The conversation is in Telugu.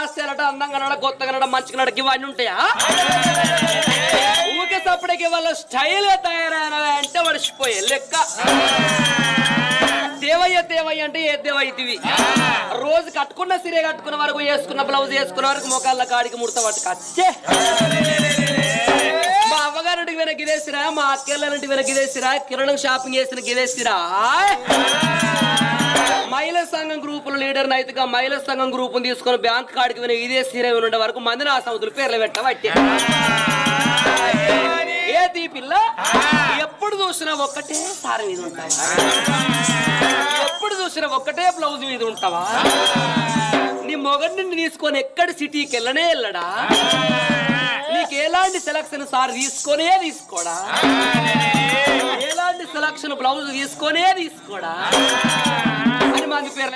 హాస్యాలట అందంగా నడ కొత్తగా నడ మంచిగా నడకి ఇవన్నీ ఉంటాయా ఊకే సప్పటికి వాళ్ళ స్టైల్ గా తయారైన అంటే మడిచిపోయే లెక్క దేవయ్య దేవయ్య అంటే ఏ దేవయ్యవి రోజు కట్టుకున్న సిరే కట్టుకున్న వరకు వేసుకున్న బ్లౌజ్ వేసుకున్న వరకు మోకాళ్ళ కాడికి ముడత పట్టుకొచ్చే మా అవ్వగారింటికి వెనక్కి గిదేసిరా మా అక్కెళ్ళంటికి వెనక్కి గిదేసిరా కిరణం షాపింగ్ చేసిన గిదేసిరా మహిళా సంఘం గ్రూపుల లీడర్ నైతిగా మహిళా సంఘం గ్రూప్ తీసుకొని బ్యాంక్ కాడికి విన ఇదే సీరే ఉండే వరకు మంది నా సముద్రులు పేర్లు పెట్టబట్టే ఏది పిల్ల ఎప్పుడు చూసినా ఒక్కటే సారి మీద ఉంటావా ఎప్పుడు చూసినా ఒక్కటే బ్లౌజ్ మీద ఉంటావా నీ మొగడిని తీసుకొని ఎక్కడ సిటీకి వెళ్ళనే వెళ్ళడా నీకు ఎలాంటి సెలక్షన్ సార్ తీసుకోడా ఎలాంటి సెలక్షన్ బ్లౌజ్ తీసుకోడా అని మంది పేర్లు